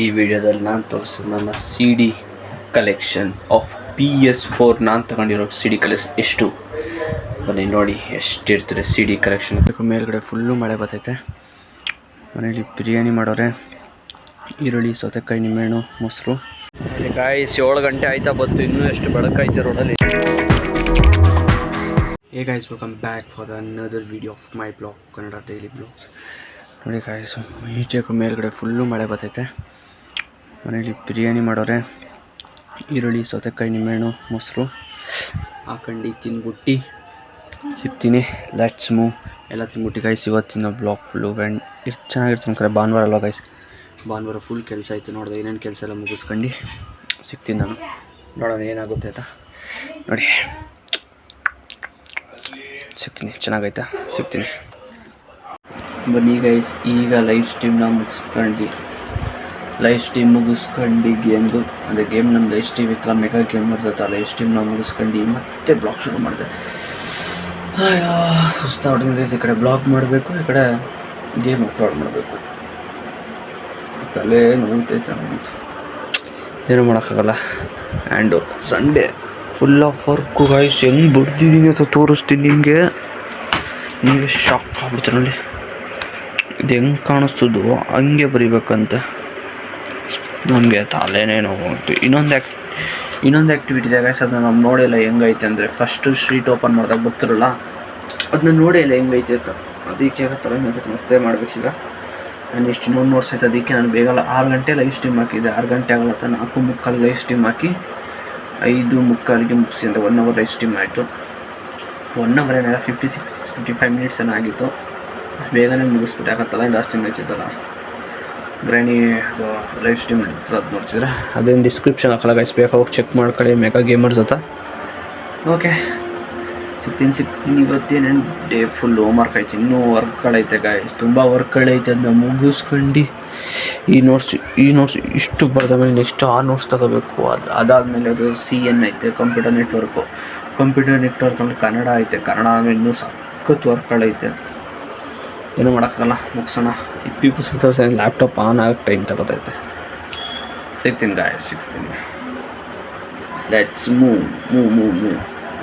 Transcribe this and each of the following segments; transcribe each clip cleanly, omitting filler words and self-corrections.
ಈ ವಿಡಿಯೋದಲ್ಲಿ ನಾನು ತೋರಿಸೋದು ನನ್ನ C D collection of PS4 ನಾನು ತಗೊಂಡಿರೋ ಸಿ ಡಿ ಕಲೆಕ್ಷನ್ ಎಷ್ಟು ಬನ್ನಿ ನೋಡಿ ಎಷ್ಟಿರ್ತದೆ ಸಿ ಡಿ ಕಲೆಕ್ಷನ್. ಮೇಲ್ಗಡೆ ಫುಲ್ಲು ಮಳೆ ಬರ್ತೈತೆ. ಮನೇಲಿ ಬಿರಿಯಾನಿ ಮಾಡೋರೆ, ಈರುಳ್ಳಿ, ಸೌತೆಕಾಯಿ, ನಿಂಬೆಹಣ್ಣು, ಮೊಸರು. ಗಾಯ್ಸ್ 7 ಗಂಟೆ ಆಯ್ತಾ ಬಂತು, ಇನ್ನೂ ಎಷ್ಟು ಬೆಳಕೈತೆ ರೋಡಲ್ಲಿ. Hey guys, welcome back for the another video of my blog, Kannada daily blogs. ನೋಡಿ ಗಾಯ್ಸು, ಈಚೆಗೂ ಮೇಲ್ಗಡೆ ಫುಲ್ಲು ಮಳೆ ಬರ್ತೈತೆ. ಮನೇಲಿ ಬಿರಿಯಾನಿ ಮಾಡೋರೆ, ಈರುಳ್ಳಿ, ಸೌತೆಕಾಯಿ, ನಿಂಬೆಹಣ್ಣು, ಮೊಸರು ಹಾಕೊಂಡು ತಿಂದ್ಬಿಟ್ಟು ಸಿಗ್ತೀನಿ. Let's move. ಎಲ್ಲ ತಿಂದ್ಬಿಟ್ಟು ಗಾಯ್ಸ್, ಇವತ್ತಿನ ಬ್ಲಾಗ್ ಫುಲ್ಲು ಚೆನ್ನಾಗಿರ್ತೀನಿ ಕರೆ. ಭಾನುವಾರ ಅಲ್ವಾ ಗಾಯ್ಸ್, ಭಾನುವಾರ ಫುಲ್ ಕೆಲಸ ಆಯಿತು. ನೋಡಿದೆ ಏನೇನು ಕೆಲಸ ಎಲ್ಲ ಮುಗಿಸ್ಕೊಂಡು ಸಿಗ್ತೀನಿ ನಾನು. ನೋಡೋಣ ಏನಾಗುತ್ತೆ ಅಂತ. ನೋಡಿ ಸಿಗ್ತೀನಿ, ಚೆನ್ನಾಗೈತಾ, ಸಿಗ್ತೀನಿ ಬನ್ನಿ ಗೈಸ್. ಈಗ ಲೈವ್ ಸ್ಟ್ರೀಮ್ನ ಮುಗಿಸ್ಕೊಂಡು ಗೇಮ್ದು ಅದೇ ಗೇಮ್ ನಮ್ಮ ಲೈವ್ ಸ್ಟ್ರೀಮ್ ಇತ್ತು, ಮೆಗಾ ಗೇಮರ್ಸ್ ಹತ್ರ ಲೈವ್ ಸ್ಟ್ರೀಮ್ನ ಮುಗಿಸ್ಕೊಂಡು ಮತ್ತೆ ಬ್ಲಾಗ್ ಶುರು ಮಾಡಿದೆ. ಸುಸ್ತಾಗ್ಬಿಟ್ಟಿದೆ. ಈ ಕಡೆ ಬ್ಲಾಗ್ ಮಾಡಬೇಕು, ಈ ಕಡೆ ಗೇಮ್ ಅಪ್ಲೋಡ್ ಮಾಡಬೇಕು. ತಲೆ ನೋಡ್ತೈತೆ ನಮ್ಮದು, ಏನೂ ಮಾಡೋಕ್ಕಾಗಲ್ಲ. And Sunday full of work guys. ಹೆಂಗೆ ಬರ್ತಿದ್ದೀನಿ ಅಂತ ತೋರಿಸ್ತೀನಿ ನಿಮಗೆ, ನೀವೇ ಶಾಕ್ ಆಗ್ಬಿಡ್ತೀರ. ನೋಡಿ ಇದು ಹೆಂಗೆ ಕಾಣಿಸ್ತದೋ ಹಂಗೆ ಬರಿಬೇಕಂತೆ. ನಮಗೆ ತಲೆನೇನೋ ಹೋಗ್ತು. ಇನ್ನೊಂದು ಆ್ಯಕ್ಟಿವಿಟಿ ಇದೆ ಗಾಯ್ಸ್, ಅದನ್ನ ನಾವು ನೋಡಿಲ್ಲ ಹೆಂಗೈತೆ ಅಂದರೆ, ಫಸ್ಟು ಶೀಟ್ ಓಪನ್ ಮಾಡಿದಾಗ ಬರ್ತಿರಲ್ಲ, ಅದನ್ನ ನೋಡಿಲ್ಲ ಹೆಂಗೈತೆ ಅಂತ. ಅದಕ್ಕೆ ತಲೆ ಮತ್ತೆ ಮಾಡ್ಬೇಕೀಗ. ನಾನು ಇಷ್ಟು ನೋಟ್ಸ್ ಐತೆ, ಅದಕ್ಕೆ ನಾನು ಬೇಗ 6 ಗಂಟೆ ಲೈವ್ ಸ್ಟ್ರೀಮ್ ಹಾಕಿದ್ದೆ. 6 ಗಂಟೆ ಆಗಲತ್ತ 4:45 ಲೈವ್ ಸ್ಟ್ರೀಮ್ ಹಾಕಿ 5:45ಗೆ ಮುಗಿಸಿ ಅಂತ 1 ಅವರ್ ಲೈವ್ ಸ್ಟ್ರೀಮ್ ಆಯಿತು. 1 ಅವರ್ ಏನಾಗ 55 ಮಿನಿಟ್ಸ್ ಏನೋ ಆಗಿತ್ತು. ಬೇಗನೆ ಮುಗಿಸ್ಬಿಟ್ಟು, ಯಾಕತ್ತಲ್ಲ ಜಾಸ್ತಿ ನಡೀತೈತಲ್ಲ ಗ್ರ್ಯಾನಿ ಅದು ಲೈವ್ ಸ್ಟ್ರೀಮ್ ನಡೀತದೆ. ಅದು ನೋಡ್ತಿದ್ರೆ ಅದೇನು ಡಿಸ್ಕ್ರಿಪ್ಷನ್ ಹಾಕಲ್ಲ ಗೈಸ್, ಬೇಕಾಗಿ ಹೋಗಿ ಚೆಕ್ ಮಾಡ್ಕೊಳ್ಳಿ. ಮೆಗಾ ಗೇಮರ್ಸ್ ಅಂತ. ಓಕೆ, ಸಿಗ್ತೀನಿ. ಇವತ್ತೇನೇನು ಡೇ ಫುಲ್ ಹೋಮ್ ವರ್ಕ್ ಐತೆ, ಇನ್ನೂ ವರ್ಕ್ಗಳೈತೆ ಗಾಯ್ಸ್, ತುಂಬ ವರ್ಕ್ಗಳೈತೆ. ಅದನ್ನ ಮುಗಿಸ್ಕೊಂಡು ಈ ನೋಟ್ಸ್ ಇಷ್ಟು ಬರೆದ ಮೇಲೆ ನೆಕ್ಸ್ಟ್ ಆ ನೋಟ್ಸ್ ತಗೋಬೇಕು. ಅದಾದಮೇಲೆ ಅದು CN ಐತೆ, ಕಂಪ್ಯೂಟರ್ ನೆಟ್ವರ್ಕು ಅಂದರೆ ಕನ್ನಡ ಐತೆ. ಕನ್ನಡ ಆಮೇಲೆ ಇನ್ನೂ ಸಖತ್ ವರ್ಕ್ಗಳೈತೆ. ಏನೂ ಮಾಡೋಕ್ಕಾಗಲ್ಲ, ಮುಗಿಸೋಣ. PP ಲ್ಯಾಪ್ಟಾಪ್ ಆನ್ ಆಗೋಕ್ಕೆ ಟೈಮ್ ತಗೋತೈತೆ. ಸಿಗ್ತೀನಿ ಗಾಯ್ಸ್, ಸಿಗ್ತೀನಿ. Let's move.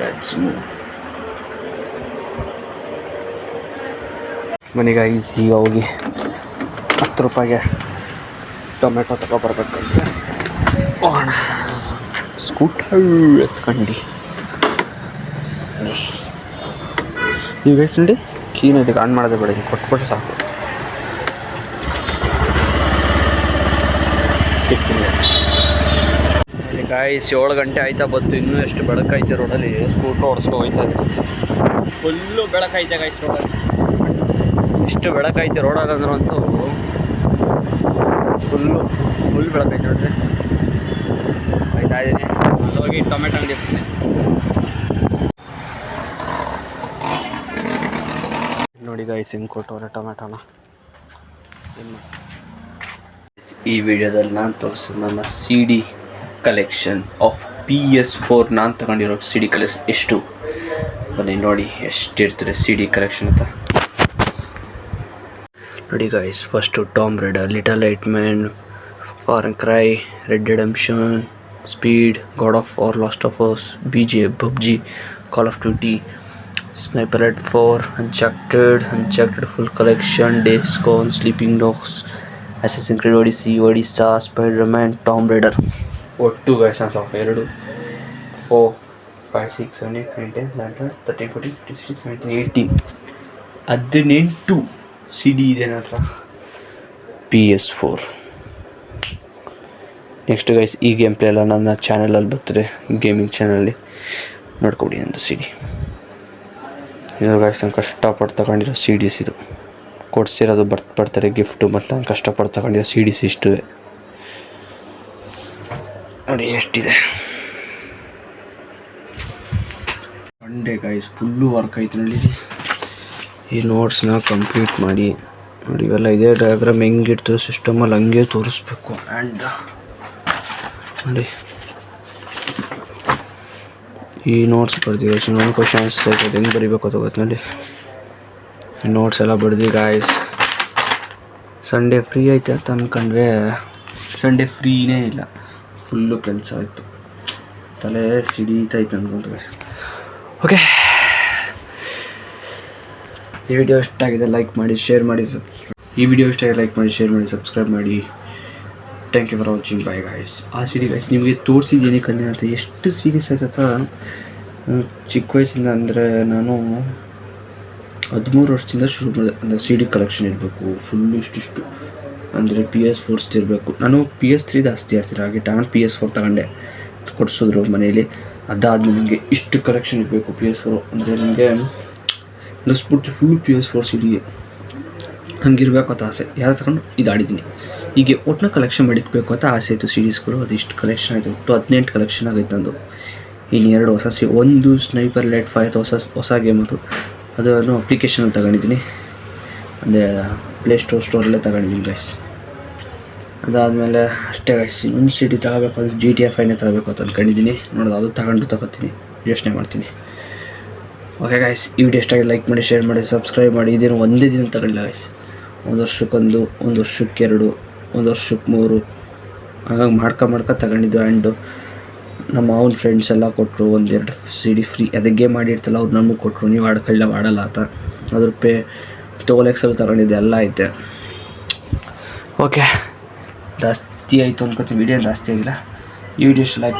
Let's move. ಮನೆ ಗಾಯ್ಸ್, ಈಗ ಹೋಗಿ 10 ರೂಪಾಯಿಗೆ ಟೊಮೆಟೊ ತಗೊಬರ್ಬೇಕಂತೆ. ಹೋಗೋಣ ಸ್ಕೂಟರ್ ಎತ್ಕೊಂಡು. ನೀವು ಗೈಸ್ ನೋಡಿ, ಕೀನ ಇದಕ್ಕೆ ಆನ್ ಮಾಡೋದೇ ಬೇಡ, ಕೊಟ್ಬಿಟ್ರೆ ಸಾಕು. ಸಿಗ್ತೀನಿ ಗಾಯ್ಸ್. 7 ಗಂಟೆ ಆಯ್ತಾ ಬಂತು, ಇನ್ನೂ ಎಷ್ಟು ಬೆಳಕೈತೆ ರೋಡಲ್ಲಿ. ಸ್ಕೂಟ್ರ್ ಓಡಿಸ್ಕೊ ಹೋಗ್ತಾ ಇದೆ. ಫುಲ್ಲು ಬೆಳಕೈತೆ ಗಾಯ್ಸ್ ರೋಡಲ್ಲಿ. ಇಷ್ಟು ಬೆಳಕೈತೆ ರೋಡಲ್ಲಂದ್ರೂ ಅಂತೂ ಫುಲ್ ಬೆಳಕೈತೆ ನೋಡ್ರಿ. ಆಯ್ತಾ ಇದ್ದೀನಿ, ಅಲ್ಲಿ ಹೋಗಿ ಟೊಮೆಟೊ ಅಂಗಡಿ ಇರ್ತೀನಿ. ನೋಡಿ ಗಾಯ್ಸ್, ಹಿಂಗೆ ಕೊಟ್ಟವ್ರೆ ಟೊಮೆಟೊನ. ಈ ವಿಡಿಯೋದಲ್ಲಿ ನಾನು ತೋರಿಸೋದು ನನ್ನ C D collection of PS4 ನಾನು ತಗೊಂಡಿರೋ ಸಿ ಡಿ ಕಲೆಕ್ಷನ್ ಎಷ್ಟು ಬನ್ನಿ ನೋಡಿ ಎಷ್ಟಿರ್ತದೆ ಸಿ ಡಿ ಕಲೆಕ್ಷನ್ ಅಂತ. ನೋಡಿ guys, first Tomb Raider, Little Nightmare, Far Cry, Red Redemption, Speed, God of War, Last of Us, BGA, PUBG, Call of Duty, Sniper Red 4, Uncharted full collection, Days Gone, Sleeping Dogs, Assassin Creed Odyssey, Spiderman, Tomb Raider. ಒಟ್ಟು guys ಅಂತ 2, 4, 5, 6, 7, 8, 9, 10, 11, 13, 14, 15, 16, 17, 18 18 CD ಇದೆ ನನ್ನ ಹತ್ರ PS4. Next guys, ಈ game play ಎಲ್ಲ ನನ್ನ ಚಾನಲಲ್ಲಿ ಬರ್ತದೆ, ಗೇಮಿಂಗ್ ಚಾನಲ್ಲಿ ನೋಡ್ಕೊಡಿ ಅಂತ CD. ಇದು ಗೈಸ್ ನಾನು ಕಷ್ಟಪಟ್ಟು ತಗೊಂಡಿರೋ CDs, ಇದು ಕೊಡ್ಸಿರೋದು ಬರ್ತಾರೆ ಗಿಫ್ಟು, ಮತ್ತು ನಾನು ಕಷ್ಟಪಟ್ಟು ತಗೊಂಡಿರೋ CDs ಇಷ್ಟು ನೋಡಿ ಎಷ್ಟಿದೆ. ಸಂಡೇ ಗೈಸ್ ಫುಲ್ಲು ವರ್ಕ್ ಆಯ್ತು. ನೋಡಿ ಈ ನೋಟ್ಸ್ನ ಕಂಪ್ಲೀಟ್ ಮಾಡಿ ನೋಡಿ. ಇವೆಲ್ಲ ಇದೇ ಡಯಾಗ್ರಾಮ್ ಹೆಂಗಿರ್ತದೆ ಸಿಸ್ಟಮಲ್ಲಿ ಹಂಗೆ ತೋರಿಸ್ಬೇಕು. ಆ್ಯಂಡ್ ನೋಡಿ ಈ ನೋಟ್ಸ್ ಬರ್ದಿದೆ, ಇನ್ನೊಂದು ಕ್ವಶನ್ ಆನ್ಸರ್ಸ್ ಐತೆ, ಹೆಂಗೆ ಬರೀಬೇಕು ಅಂತ ಗೊತ್ತು. ನೋಡಿ ನೋಟ್ಸ್ ಎಲ್ಲ ಬರ್ದು ಗಾಯ್ಸ್. ಸಂಡೇ ಫ್ರೀ ಐತೆ ಅಂತ ಅಂದ್ಕೊಂಡ್ರೆ ಸಂಡೇ ಫ್ರೀನೇ ಇಲ್ಲ, ಫುಲ್ಲು ಕೆಲಸ ಆಯಿತು, ತಲೆ ಸಿಡೀತಾಯ್ತು ಅನ್ಕೊಂತ. ಓಕೆ, ಈ ವಿಡಿಯೋ ಇಷ್ಟ ಆಗಿದೆ ಲೈಕ್ ಮಾಡಿ, ಶೇರ್ ಮಾಡಿ, ಸಬ್ಸ್ಕ್ರೈಬ್ ಮಾಡಿ. Thank you for watching, bye guys. ಆ ಸಿಡಿ ಗೈಸ್ ನಿಮಗೆ ತೋರಿಸಿದ್ದೀನಿ ಕಣ್ಣೆ ಅಂತ. ಎಷ್ಟು ಸೀರೀಸ್ ಆಯ್ತತ್ತ ಚಿಕ್ಕ ವಯಸ್ಸಿಂದ, ಅಂದರೆ ನಾನು 13 ವರ್ಷದಿಂದ ಶುರು ಮಾಡಿದೆ. ಅಂದರೆ ಸಿ ಡಿ ಕಲೆಕ್ಷನ್ ಇರಬೇಕು ಫುಲ್ಲು, ಇಷ್ಟಿಷ್ಟು. ಅಂದರೆ PS4 ಇರಬೇಕು. ನಾನು PS3 ಜಾಸ್ತಿ ಆಡ್ತೀನಿ, ಹಾಗೆ ನಾನು PS4 ತಗೊಂಡೆ, ಕೊಡಿಸಿದ್ರು ಮನೇಲಿ. ಅದಾದಮೇಲೆ ನನಗೆ ಇಷ್ಟು ಕಲೆಕ್ಷನ್ ಇರಬೇಕು PS4. ಅಂದರೆ ನನಗೆ ಅನ್ನಿಸ್ಬಿಟ್ಟು ಫುಲ್ಲು PS4 CD ಹಂಗಿರಬೇಕು ಅಂತ ಆಸೆ. ಯಾರು ತಗೊಂಡು ಇದು ಆಡಿದ್ದೀನಿ. ಹೀಗೆ ಒಟ್ಟನ್ನ ಕಲೆಕ್ಷನ್ ಮಾಡಿಕ್ಬೇಕು ಅಂತ ಆಸೆ ಆಯಿತು ಸೀರೀಸ್ಗಳು. ಅದು ಇಷ್ಟು ಕಲೆಕ್ಷನ್ ಆಯಿತು, ಒಟ್ಟು 18 ಕಲೆಕ್ಷನ್ ಆಗೈತೆ ನಂದು. ಇನ್ನು 2 ಹೊಸ ಒಂದು ಸ್ನೈಪರ್ ಎಲೈಟ್ 5 ಹೊಸ ಗೇಮ್ ಅದನ್ನು ಅಪ್ಲಿಕೇಶನಲ್ಲಿ ತಗೊಂಡಿದ್ದೀನಿ, ಅಂದರೆ ಪ್ಲೇಸ್ಟೋರಲ್ಲೇ ತಗೊಂಡಿದ್ದೀನಿ ಗೈಸ್. ಅದಾದಮೇಲೆ ಅಷ್ಟೇ ಗೈಸ್. ಇನ್ನೊಂದು CD ತಗೋಬೇಕು, ಅದು GTA 5ನೇ ತಗೋಬೇಕು ಅಂತ ಅಂದ್ಕೊಂಡಿದ್ದೀನಿ. ನೋಡೋದು ಅದು ತಗೋತೀನಿ, ಯೋಚನೆ ಮಾಡ್ತೀನಿ. ಓಕೆ ಗೈಸ್, ಈ ವಿಡಿಯೋ ಇಷ್ಟ ಲೈಕ್ ಮಾಡಿ, ಶೇರ್ ಮಾಡಿ, ಸಬ್ಸ್ಕ್ರೈಬ್ ಮಾಡಿ. ಇದೇನು ಒಂದೇ ದಿನ ತಗೊಳ್ಳಿಲ್ಲ ಗೈಸ್, 1 ವರ್ಷಕ್ಕೊಂದು, 1 ವರ್ಷಕ್ಕೆ 2, 1 ವರ್ಷಕ್ಕೆ 3 ಹಾಗಾಗಿ ಮಾಡ್ಕೊ ತಗೊಂಡಿದ್ದು. ಆ್ಯಂಡು ನಮ್ಮ ಮಾವನ ಫ್ರೆಂಡ್ಸ್ ಎಲ್ಲ ಕೊಟ್ಟರು 1-2 CD ಫ್ರೀ. ಅದೇ ಗೇಮ್ ಮಾಡಿರ್ತಲ್ಲ, ಅವ್ರು ನಮಗೆ ಕೊಟ್ಟರು, ನೀವು ಆಡಲ್ಲ ಅಂತ. ಅದ್ರ ಟೋಲೆಕ್ಸಲ್ಲಿ ತಗೊಂಡಿದ್ದೆ, ಎಲ್ಲ ಐತೆ. ಓಕೆ, ಜಾಸ್ತಿ ಆಯಿತು ಅನ್ಕೋತೀನಿ, ವಿಡಿಯೋ ಜಾಸ್ತಿ ಆಗಿಲ್ಲ. ಈ ವಿಡಿಯೋ ಇಷ್ಟ ಲೈಕ್